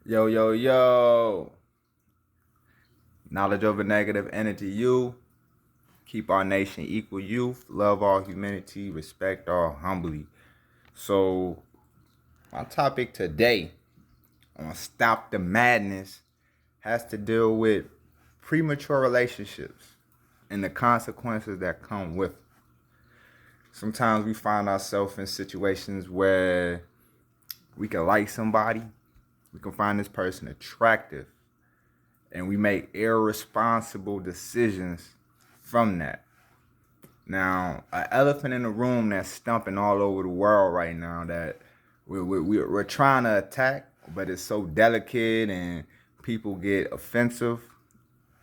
Yo, yo, yo. Knowledge over negative energy. You keep our nation equal youth. Love all humanity. Respect all humbly. So, my topic today on Stop the Madness has to deal with premature relationships and the consequences that come with it. Sometimes we find ourselves in situations where we can like somebody, we can find this person attractive, and we make irresponsible decisions from that. Now, an elephant in the room that's stumping all over the world right now that we're trying to attack, but it's so delicate and people get offensive,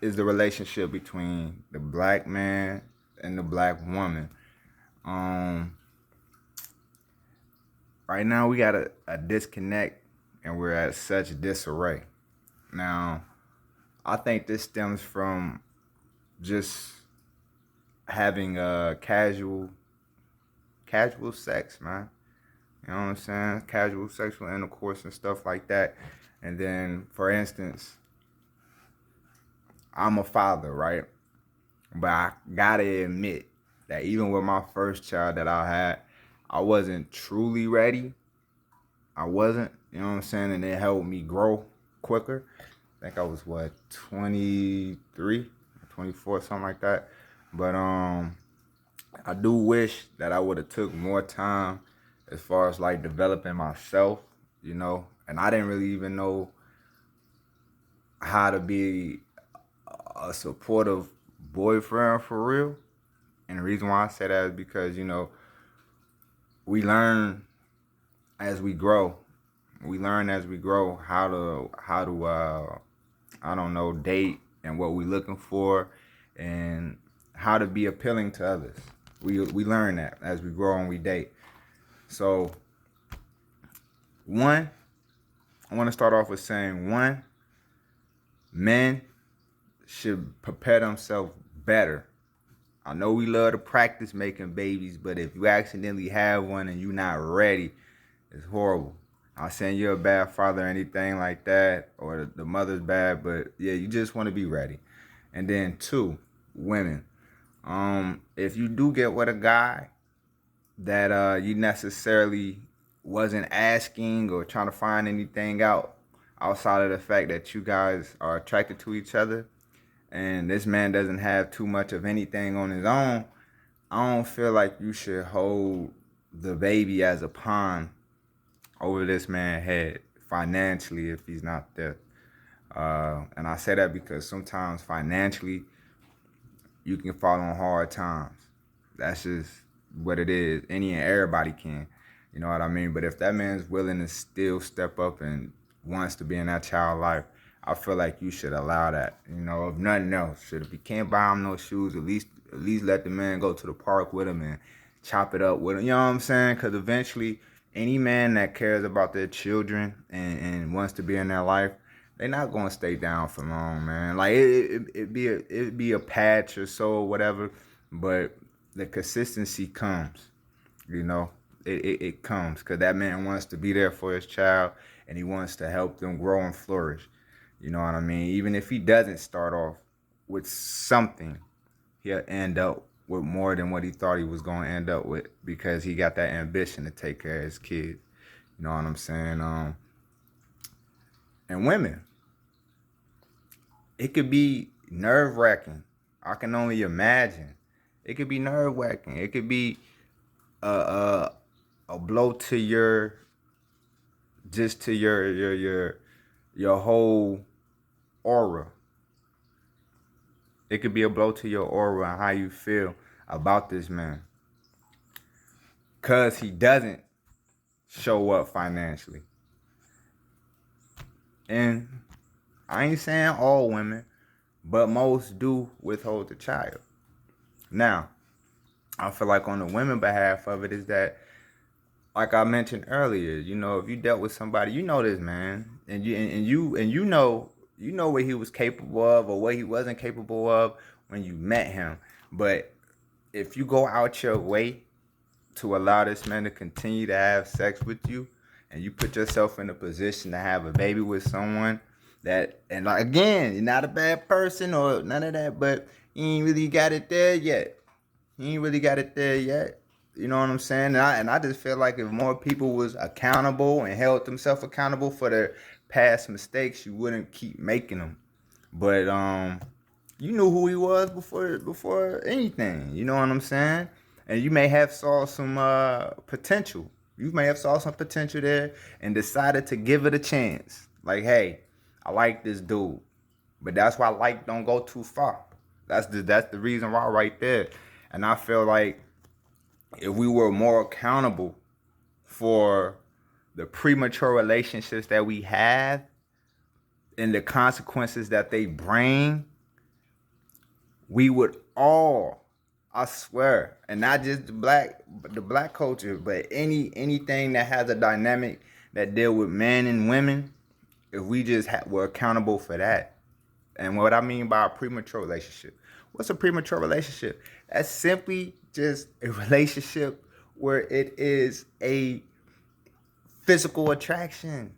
is the relationship between the black man and the black woman. Um, right now, we got a disconnect and we're at such disarray. Now, I think this stems from just having a casual sex, man. You know what I'm saying? Casual sexual intercourse and stuff like that. And then, for instance, I'm a father, right? But I gotta admit that even with my first child that I had, I wasn't truly ready. I wasn't, you know what I'm saying? And it helped me grow quicker. I think I was what, 23, 24, something like that. But I do wish that I would have took more time as far as like developing myself, and I didn't really even know how to be a supportive boyfriend for real. And the reason why I say that is because, we learn as we grow. We learn as we grow how to I don't know, date and what we're looking for and how to be appealing to others. We learn that as we grow and we date. So one, I want to start off with saying men should prepare themselves better. I know we love to practice making babies, but if you accidentally have one and you're not ready, it's horrible. I'm not saying you're a bad father or anything like that, or the mother's bad, but yeah, you just want to be ready. And then two, women. If you do get with a guy that you necessarily wasn't asking or trying to find anything out outside of the fact that you guys are attracted to each other, and this man doesn't have too much of anything on his own, I don't feel like you should hold the baby as a pawn over this man's head financially if he's not there. And I say that because sometimes financially you can fall on hard times. That's just what it is. Any and everybody can. You know what I mean? But if that man's willing to still step up and wants to be in that child's life, I feel like you should allow that. If nothing else, if you can't buy him no shoes, at least let the man go to the park with him and chop it up with him. You know what I'm saying? Because eventually, any man that cares about their children and wants to be in their life, they're not gonna stay down for long, man. Like it'd be a patch or so or whatever, but the consistency comes. You know, it comes because that man wants to be there for his child and he wants to help them grow and flourish. You know what I mean? Even if he doesn't start off with something, he'll end up with more than what he thought he was going to end up with because he got that ambition to take care of his kids. You know what I'm saying? And women, it could be nerve wracking. I can only imagine. It could be nerve wracking. It could be a blow to your just to your whole aura. It could be a blow to your aura and how you feel about this man. Cause he doesn't show up financially. And I ain't saying all women, but most do withhold the child. Now, I feel like on the women behalf of it is that, like I mentioned earlier, if you dealt with somebody, you know this man, and you know what he was capable of or what he wasn't capable of when you met him. But if you go out your way to allow this man to continue to have sex with you and you put yourself in a position to have a baby with someone that, and like again, you're not a bad person or none of that, but you ain't really got it there yet. You ain't really got it there yet. You know what I'm saying? And I just feel like if more people was accountable and held themselves accountable for their past mistakes, you wouldn't keep making them. But you knew who he was before anything. You know what I'm saying? And you may have saw some potential. You may have saw some potential there and decided to give it a chance. Like, hey, I like this dude, but that's why like don't go too far. That's the reason why right there. And I feel like if we were more accountable for the premature relationships that we have and the consequences that they bring, we would all, I swear, and not just the black culture, but anything that has a dynamic that deal with men and women, if we just were accountable for that. And what I mean by a premature relationship, what's a premature relationship? That's simply just a relationship where it is a physical attraction.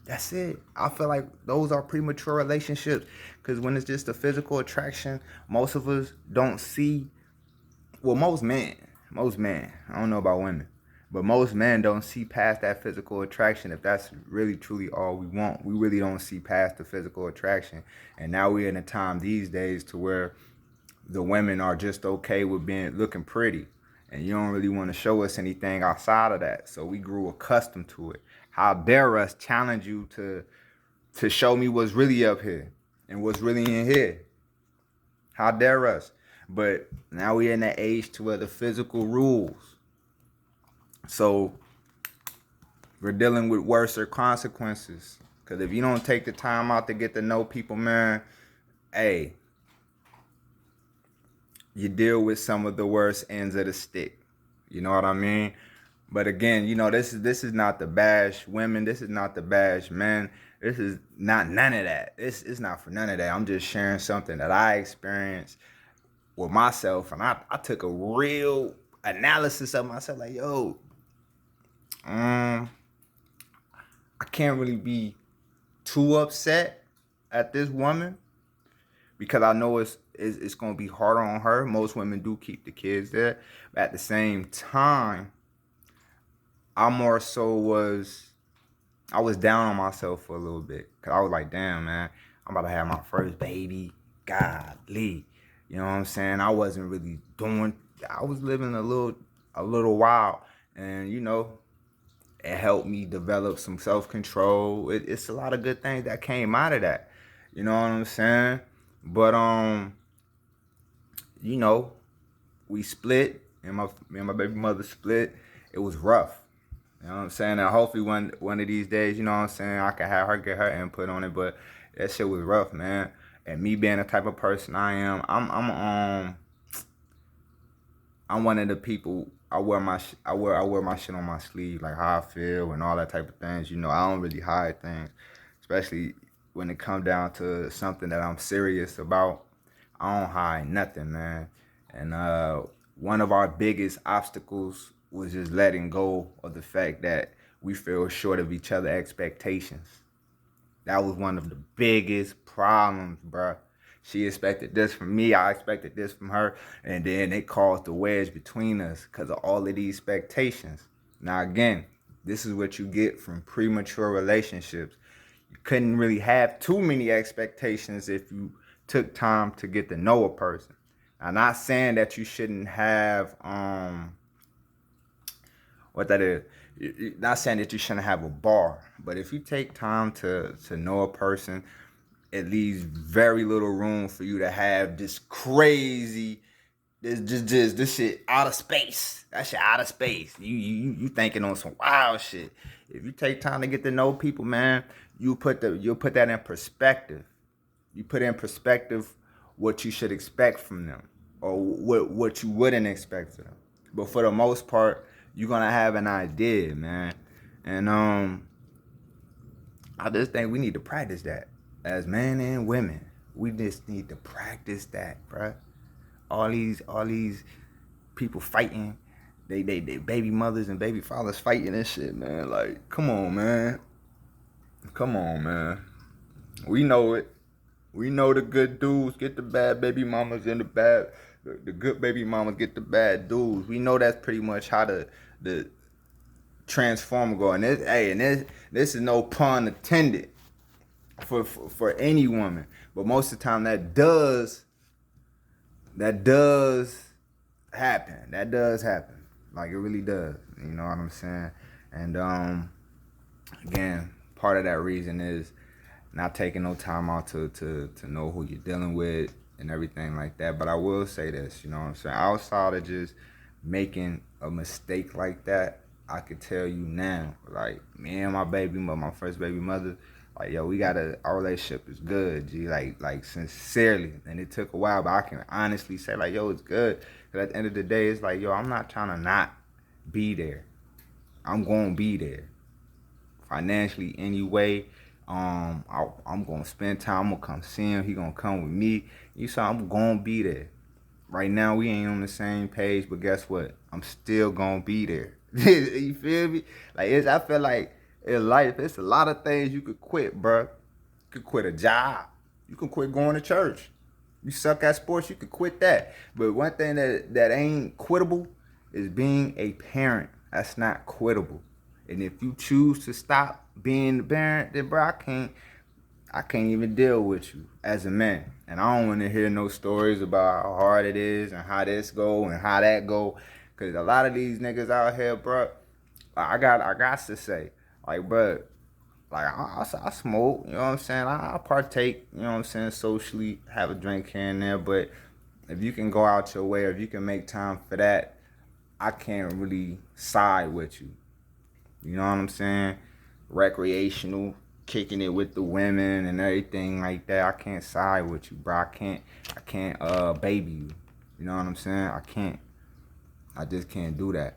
That's it. I feel like those are premature relationships because when it's just a physical attraction, most of us don't see. Well, most men, I don't know about women, but most men don't see past that physical attraction if that's really truly all we want. We really don't see past the physical attraction. And now we're in a time these days to where the women are just okay with looking pretty. And you don't really want to show us anything outside of that. So we grew accustomed to it. How dare us challenge you to show me what's really up here and what's really in here? How dare us? But now we're in that age to where the physical rules. So we're dealing with worser consequences. Because if you don't take the time out to get to know people, man, hey, you deal with some of the worst ends of the stick. You know what I mean? But again, you know, this is not the bash women. This is not the bash men. This is not none of that. It's not for none of that. I'm just sharing something that I experienced with myself. And I took a real analysis of myself. Like, yo, I can't really be too upset at this woman because I know it's going to be harder on her. Most women do keep the kids there. But at the same time, I was down on myself for a little bit. Because I was like, damn, man, I'm about to have my first baby. Godly. You know what I'm saying? I wasn't really I was living a little wild. And, you know, it helped me develop some self-control. It's a lot of good things that came out of that. You know what I'm saying? But, you know, we split. And my baby mother split. It was rough. You know what I'm saying? And hopefully one of these days, you know what I'm saying, I can have her get her input on it. But that shit was rough, man. And me being the type of person I am, I'm one of the people. I wear my shit on my sleeve, like how I feel and all that type of things. You know, I don't really hide things, especially when it comes down to something that I'm serious about. I don't hide nothing, man. And one of our biggest obstacles was just letting go of the fact that we fell short of each other's expectations. That was one of the biggest problems, bruh. She expected this from me, I expected this from her, and then it caused a wedge between us because of all of these expectations. Now again, this is what you get from premature relationships. You couldn't really have too many expectations if you took time to get to know a person. I'm not saying that you shouldn't have not saying that you shouldn't have a bar, but if you take time to know a person, it leaves very little room for you to have this crazy, this shit out of space. That shit out of space. You thinking on some wild shit. If you take time to get to know people, man, you'll put that in perspective. You put in perspective what you should expect from them, or what you wouldn't expect from them. But for the most part, you're gonna have an idea, man. And I just think we need to practice that as men and women. We just need to practice that, bruh. All these people fighting they baby mothers and baby fathers fighting and shit, man. Like, come on, man. Come on, man. We know it. We know the good dudes get the bad baby mamas and the good baby mamas get the bad dudes. We know that's pretty much how the transformer go. And this is no pun intended for any woman, but most of the time that does happen. That does happen. Like, it really does. You know what I'm saying? And again, part of that reason is not taking no time out to know who you're dealing with and everything like that. But I will say this, you know what I'm saying? Outside of just making a mistake like that, I could tell you now, like, me and my first baby mother, like, yo, our relationship is good, G, like sincerely. And it took a while, but I can honestly say, like, yo, it's good. Because at the end of the day, it's like, yo, I'm not trying to not be there. I'm going to be there. Financially, anyway. I'm gonna spend time. I'm gonna come see him. He gonna come with me. You saw, I'm gonna be there. Right now, we ain't on the same page, but guess what? I'm still gonna be there. You feel me? Like, I feel like in life, it's a lot of things you could quit, bro. You could quit a job. You can quit going to church. You suck at sports, you could quit that. But one thing that ain't quittable is being a parent. That's not quittable. And if you choose to stop being the parent, then bro, I can't even deal with you as a man. And I don't want to hear no stories about how hard it is and how this go and how that go. Cause a lot of these niggas out here, bro, I got to say, like, bro, like, I smoke, you know what I'm saying? I partake, you know what I'm saying, socially, have a drink here and there. But if you can go out your way, or if you can make time for that, I can't really side with you. You know what I'm saying? Recreational, kicking it with the women and everything like that. I can't side with you, bro. I can't baby you. You know what I'm saying? I just can't do that.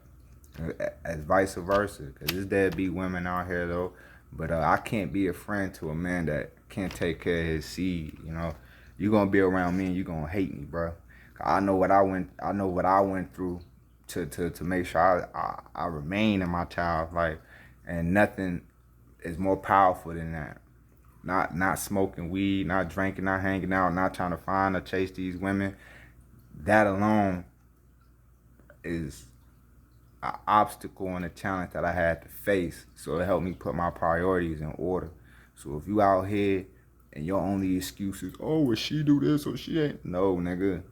As vice versa. Cause there's deadbeat women out here though. But I can't be a friend to a man that can't take care of his seed. You know, you gonna be around me and you gonna hate me, bro. I know what I went through to make sure I remain in my child's life, and nothing is more powerful than that. Not smoking weed, not drinking, not hanging out, not trying to find or chase these women. That alone is an obstacle and a challenge that I had to face. So it helped me put my priorities in order. So if you out here and your only excuse is, oh, well, she do this or she ain't. No, nigga.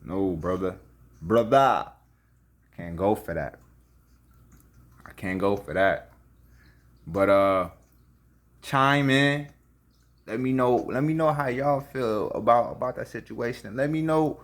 No, brother. Brother. I can't go for that. I can't go for that. But chime in. Let me know how y'all feel about that situation. And let me know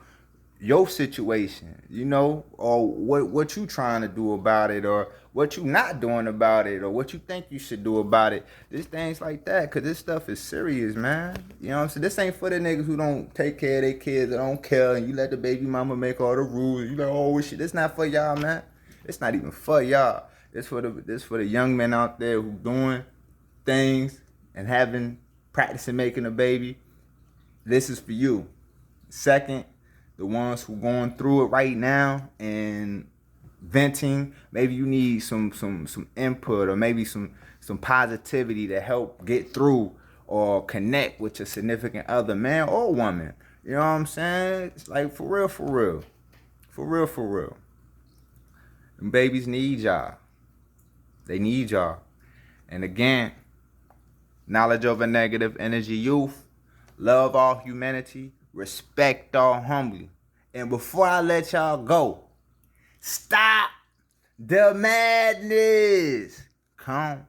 your situation, you know, or what you trying to do about it, or what you not doing about it, or what you think you should do about it. Just things like that, because this stuff is serious, man. You know what I'm saying? This ain't for the niggas who don't take care of their kids or don't care, and you let the baby mama make all the rules. You like, oh, shit, this not for y'all, man. It's not even for y'all. This for the young men out there who doing things and practicing making a baby. This is for you. Second, the ones who going through it right now and venting, maybe you need some input, or maybe some positivity to help get through or connect with your significant other, man or woman. You know what I'm saying? It's like, for real. Them babies need y'all. They need y'all. And again, knowledge over negative energy youth, love all humanity, respect all humbly. And before I let y'all go, stop the madness. Come